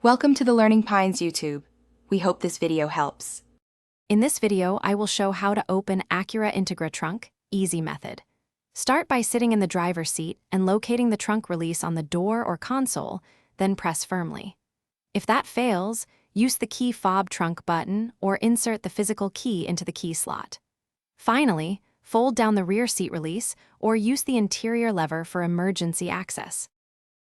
Welcome to the Learning Pines YouTube. We hope this video helps. In this video, I will show how to open Acura Integra trunk, easy method. Start by sitting in the driver's seat and locating the trunk release on the door or console, then press firmly. If that fails, use the key fob trunk button or insert the physical key into the key slot. Finally, fold down the rear seat release or use the interior lever for emergency access.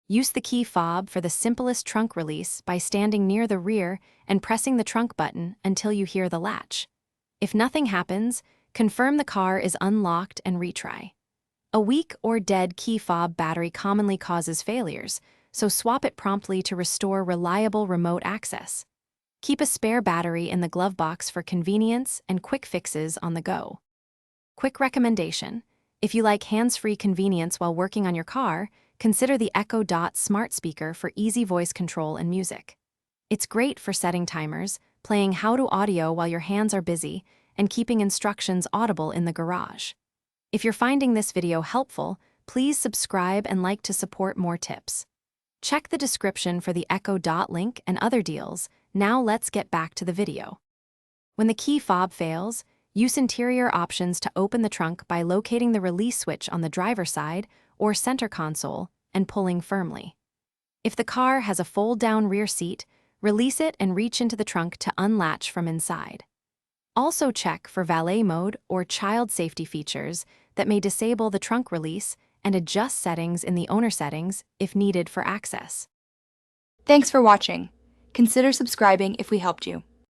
Use the key fob for the simplest trunk release by standing near the rear and pressing the trunk button until you hear the latch. If nothing happens, confirm the car is unlocked and retry. A weak or dead key fob battery commonly causes failures, so swap it promptly to restore reliable remote access. Keep a spare battery in the glove box for convenience and quick fixes on the go. Quick recommendation: if you like hands-free convenience while working on your car, consider the Echo Dot smart speaker for easy voice control and music. It's great for setting timers, playing how-to audio while your hands are busy, and keeping instructions audible in the garage. If you're finding this video helpful, please subscribe and like to support more tips. Check the description for the Echo Dot link and other deals. Now let's get back to the video. When the key fob fails, use interior options to open the trunk by locating the release switch on the driver's side or center console and pulling firmly. If the car has a fold-down rear seat, release it and reach into the trunk to unlatch from inside. Also check for valet mode or child safety features that may disable the trunk release and adjust settings in the owner settings if needed for access. Thanks for watching. Consider subscribing if we helped you.